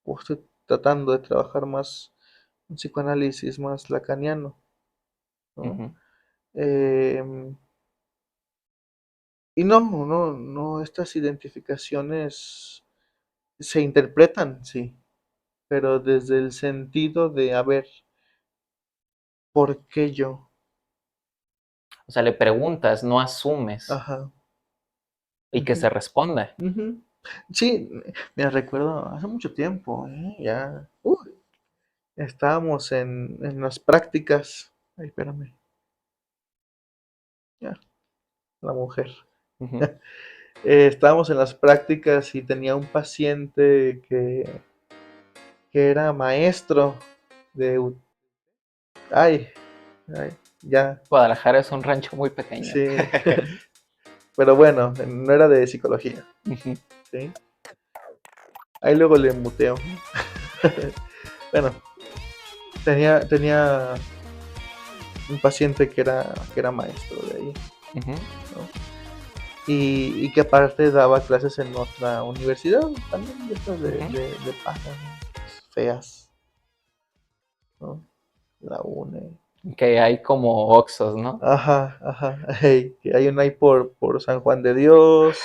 o estoy tratando de trabajar más un psicoanálisis más lacaniano, ¿no? Eh, y no, estas identificaciones se interpretan, sí, pero desde el sentido de, a ver, ¿por qué yo? O sea, le preguntas, no asumes. Ajá. Y que se responda. Sí, me recuerdo hace mucho tiempo, ya. Estábamos en las prácticas. Ay, espérame. Ya, la mujer. Estábamos en las prácticas y tenía un paciente que era maestro de... Ay, ya. Guadalajara es un rancho muy pequeño. Sí. Pero bueno, no era de psicología, Ujú. ¿sí? Ahí luego le muteo. Bueno, tenía un paciente que era maestro de ahí, Ujú. ¿no? Y que aparte daba clases en otra universidad, también de estas de, Ujú. de paja, ¿no? Feas, ¿no? La UNE. Que hay como Oxos, ¿no? Ajá, ajá. Hey, que hay una ahí por San Juan de Dios,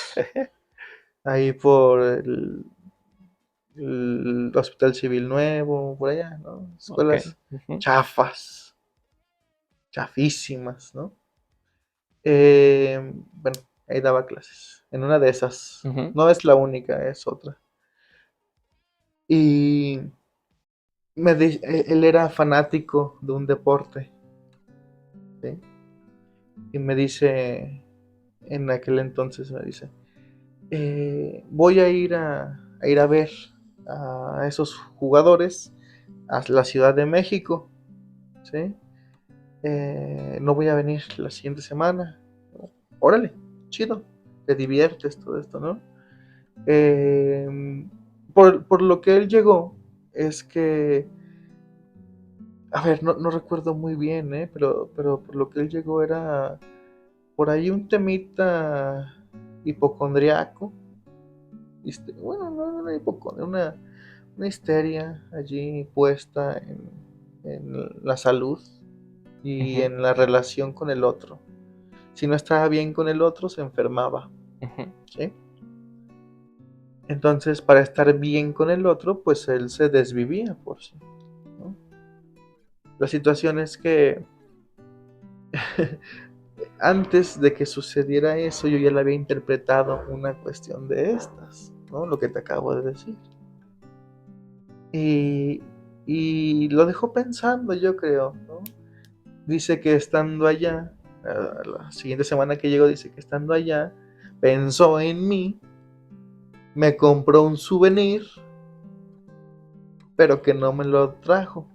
ahí por el Hospital Civil Nuevo, por allá, ¿no? Ok. Escuelas Ujú. chafas, chafísimas, ¿no? Bueno, ahí daba clases. En una de esas. Ujú. No es la única, es otra. Y él era fanático de un deporte, ¿sí? Y me dice, en aquel entonces me dice, voy a ir a ver a esos jugadores a la Ciudad de México, ¿sí? No voy a venir la siguiente semana. Órale, chido, te diviertes todo esto, ¿no? Por lo que él llegó es que, a ver, no recuerdo muy bien, pero por lo que él llegó era por ahí un temita hipocondriaco. Bueno, no una hipocondria, una histeria allí puesta en la salud y Ujú. en la relación con el otro. Si no estaba bien con el otro, se enfermaba, Ujú. ¿sí? Entonces, para estar bien con el otro, pues él se desvivía por sí, ¿no? La situación es que antes de que sucediera eso, yo ya le había interpretado una cuestión de estas, ¿no? Lo que te acabo de decir. Y, y lo dejó pensando, yo creo, ¿no? Dice que estando allá, la siguiente semana que llegó, dice que estando allá, pensó en mí, me compró un souvenir, pero que no me lo trajo,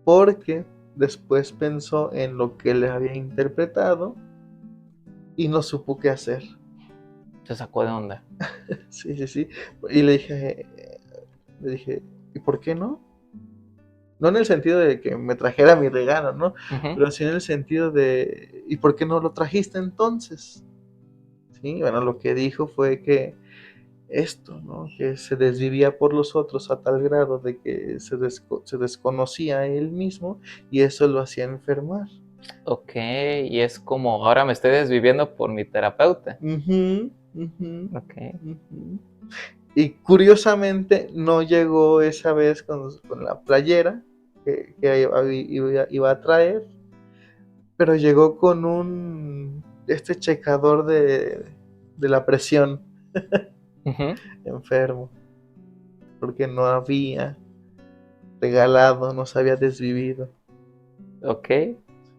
porque después pensó en lo que le había interpretado y no supo qué hacer. Se sacó de onda. Sí, sí, sí. Y le dije, ¿y por qué no? No en el sentido de que me trajera mi regalo, ¿no? Ujú. Pero sí en el sentido de, ¿y por qué no lo trajiste entonces? Sí, bueno, lo que dijo fue que esto, ¿no? Que se desvivía por los otros a tal grado de que se desconocía a él mismo y eso lo hacía enfermar. Ok, y es como, ahora me estoy desviviendo por mi terapeuta. Ujú, ujú, Ok. ujú. Y curiosamente no llegó esa vez con la playera que iba a traer, pero llegó con este checador de la presión Ujú. enfermo, porque no había regalado, no se había desvivido. Ok,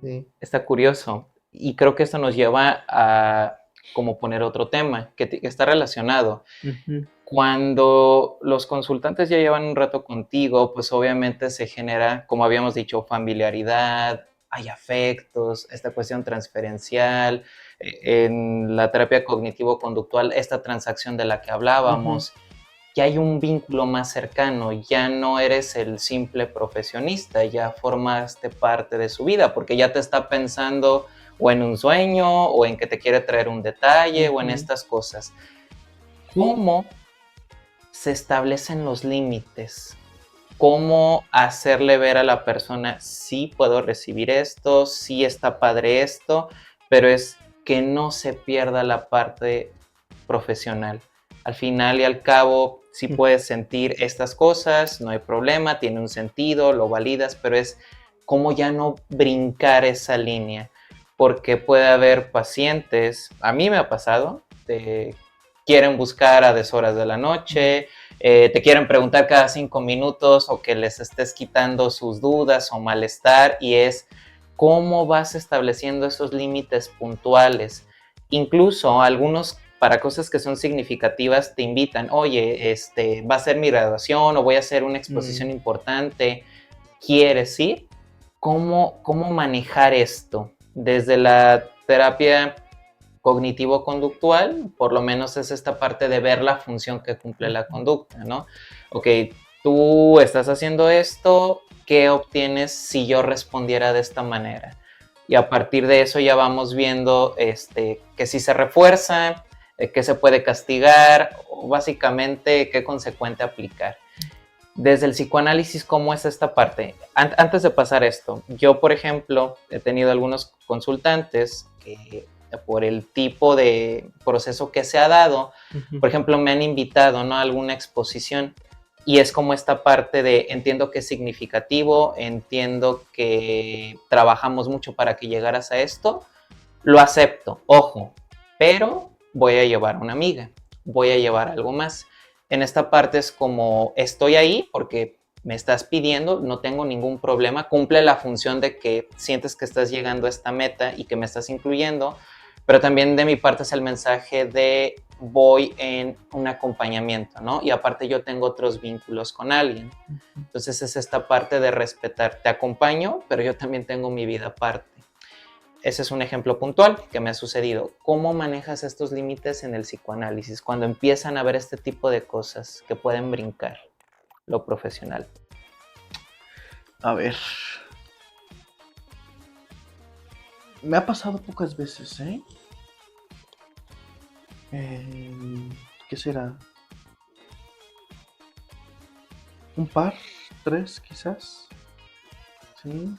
Sí. está curioso. Y creo que esto nos lleva a como poner otro tema que está relacionado. Ujú, Cuando los consultantes ya llevan un rato contigo, pues obviamente se genera, como habíamos dicho, familiaridad, hay afectos, esta cuestión transferencial, en la terapia cognitivo-conductual, esta transacción de la que ujú, hablábamos, ya hay un vínculo más cercano, ya no eres el simple profesionista, ya formaste parte de su vida, porque ya te está pensando o en un sueño, o en que te quiere traer un detalle, o en ujú. estas cosas. Sí. ¿Cómo se establecen los límites? ¿Cómo hacerle ver a la persona, sí puedo recibir esto, sí está padre esto, pero es que no se pierda la parte profesional? Al final y al cabo, sí puedes sentir estas cosas, no hay problema, tiene un sentido, lo validas, pero es cómo ya no brincar esa línea, porque puede haber pacientes, a mí me ha pasado, quieren buscar a deshoras de la noche, te quieren preguntar cada 5 minutos o que les estés quitando sus dudas o malestar, y es cómo vas estableciendo esos límites puntuales. Incluso algunos para cosas que son significativas te invitan, oye, va a ser mi graduación o voy a hacer una exposición Mm. importante, ¿quieres ir? ¿Cómo manejar esto? Desde la terapia cognitivo-conductual, por lo menos es esta parte de ver la función que cumple la conducta, ¿no? Ok, tú estás haciendo esto, ¿qué obtienes si yo respondiera de esta manera? Y a partir de eso ya vamos viendo que si se refuerza, qué se puede castigar, o básicamente qué consecuente aplicar. Desde el psicoanálisis, ¿cómo es esta parte? Antes de pasar esto, yo, por ejemplo, he tenido algunos consultantes que por el tipo de proceso que se ha dado, por ejemplo, me han invitado, ¿no?, a alguna exposición y es como esta parte de entiendo que es significativo, entiendo que trabajamos mucho para que llegaras a esto, lo acepto, ojo, pero voy a llevar a una amiga, voy a llevar algo más. En esta parte es como estoy ahí porque me estás pidiendo, no tengo ningún problema, cumple la función de que sientes que estás llegando a esta meta y que me estás incluyendo, pero también de mi parte es el mensaje de voy en un acompañamiento, ¿no? Y aparte yo tengo otros vínculos con alguien. Entonces es esta parte de respetar, te acompaño, pero yo también tengo mi vida aparte. Ese es un ejemplo puntual que me ha sucedido. ¿Cómo manejas estos límites en el psicoanálisis cuando empiezan a ver este tipo de cosas que pueden brincar lo profesional? A ver, me ha pasado pocas veces, ¿eh? ¿Qué será? Un par, tres quizás, ¿sí?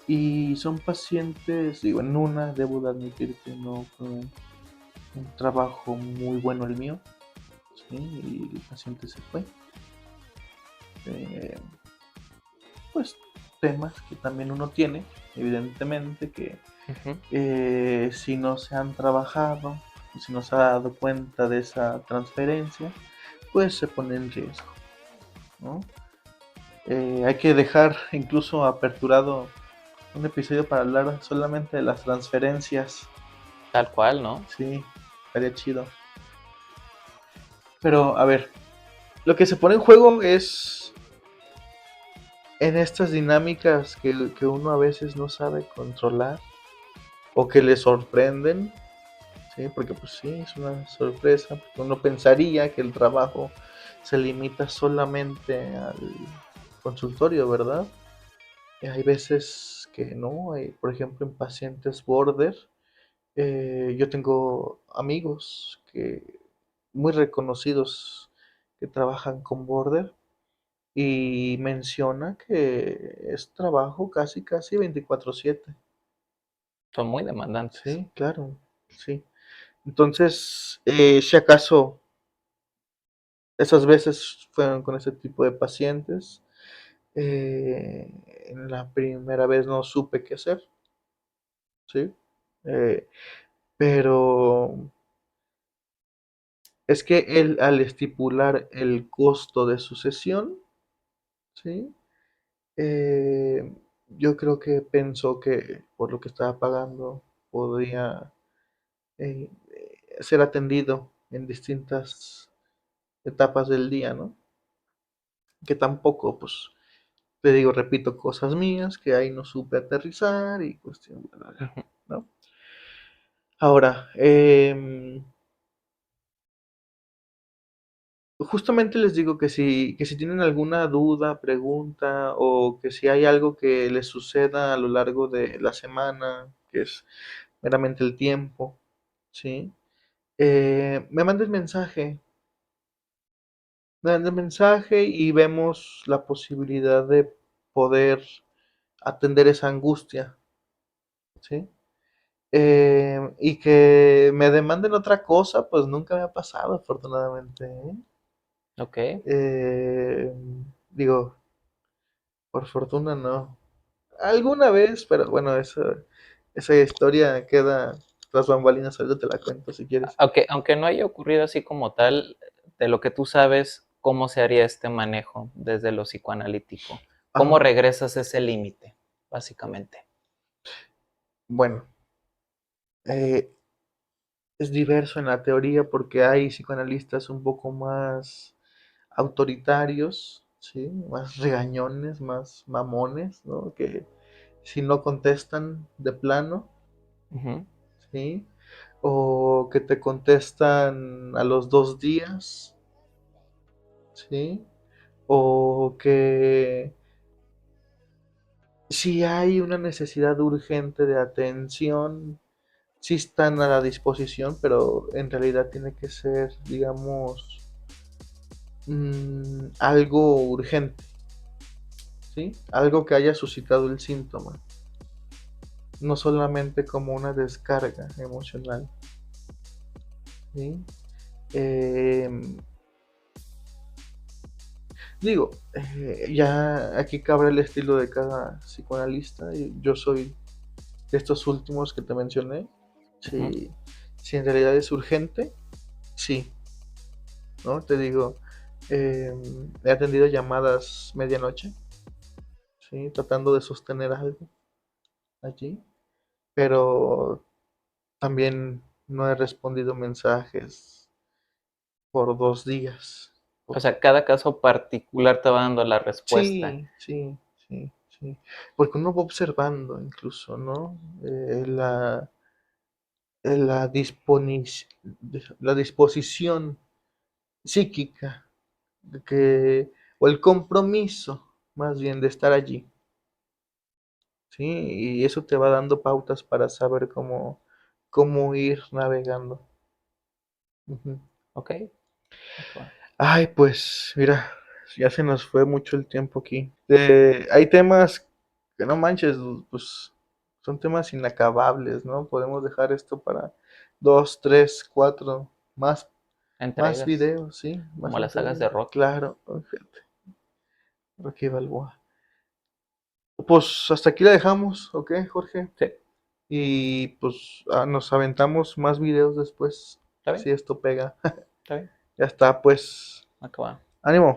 Y son pacientes, digo, en una debo de admitir que no fue un trabajo muy bueno el mío, ¿sí? Y el paciente se fue. Eh, pues temas que también uno tiene, evidentemente, que si no se han trabajado, si no se ha dado cuenta de esa transferencia, pues se pone en riesgo, ¿no? Hay que dejar incluso aperturado un episodio para hablar solamente de las transferencias. Tal cual, ¿no? Sí, estaría chido. Pero, a ver, lo que se pone en juego es en estas dinámicas que uno a veces no sabe controlar o que le sorprenden, ¿sí? Porque pues sí, es una sorpresa, porque uno pensaría que el trabajo se limita solamente al consultorio, ¿verdad? Y hay veces que no, por ejemplo en pacientes border, yo tengo amigos que muy reconocidos que trabajan con border y menciona que es trabajo casi casi 24/7. Son muy demandantes. Sí, claro, sí. Entonces, si acaso esas veces fueron con ese tipo de pacientes, en la primera vez no supe qué hacer, ¿sí? Eh, pero es que él al estipular el costo de su sesión, ¿sí? Eh, yo creo que pensó que por lo que estaba pagando podía ser atendido en distintas etapas del día, ¿no? Que tampoco, pues, te digo, repito, cosas mías que ahí no supe aterrizar y cuestión, bla, bla, bla, Ujú. ¿no? Ahora, justamente les digo que si tienen alguna duda, pregunta o que si hay algo que les suceda a lo largo de la semana, que es meramente el tiempo, ¿sí? Me mandes mensaje, y vemos la posibilidad de poder atender esa angustia, ¿sí? Y que me demanden otra cosa, pues nunca me ha pasado, afortunadamente, ¿eh? Ok. Eh, digo, por fortuna no. Alguna vez, pero bueno, esa historia queda tras bambalinas, ahorita te la cuento si quieres. Aunque no haya ocurrido así como tal, de lo que tú sabes, ¿cómo se haría este manejo desde lo psicoanalítico? ¿Cómo Ajá. regresas a ese límite, básicamente? Bueno, eh, es diverso en la teoría porque hay psicoanalistas un poco más autoritarios, ¿sí? Más regañones, más mamones, ¿no? Que si no contestan de plano, Ujú. ¿sí? o que te contestan a los 2 días, ¿sí? O que si hay una necesidad urgente de atención, sí están a la disposición, pero en realidad tiene que ser, digamos, algo urgente, ¿sí? Algo que haya suscitado el síntoma, no solamente como una descarga emocional, ¿sí? Eh, Digo, ya aquí cabrá el estilo de cada psicoanalista. Y yo soy de estos últimos que te mencioné. Ujú. Si en realidad es urgente, sí, ¿no? Te digo, eh, he atendido llamadas medianoche, ¿sí? Tratando de sostener algo allí, pero también no he respondido mensajes por 2 días. O sea, cada caso particular te va dando la respuesta. Sí, sí, sí, sí. Porque uno va observando incluso, ¿no? La la disposición psíquica o el compromiso, más bien, de estar allí, ¿sí? Y eso te va dando pautas para saber cómo ir navegando. Ujú. ¿Ok? Ok, va. Ay, pues, mira, ya se nos fue mucho el tiempo aquí. Hay temas que no manches, pues son temas inacabables, ¿no? Podemos dejar esto para 2, 3, 4 más Entregas, videos, sí, más como las sagas de entregas. Rocky. Claro, fíjate, Rocky Balboa. Pues hasta aquí la dejamos, ¿ok, Jorge? Sí, Y pues nos aventamos más videos después, está bien, si esto pega. está bien. Ya está, pues, Acá va. ánimo.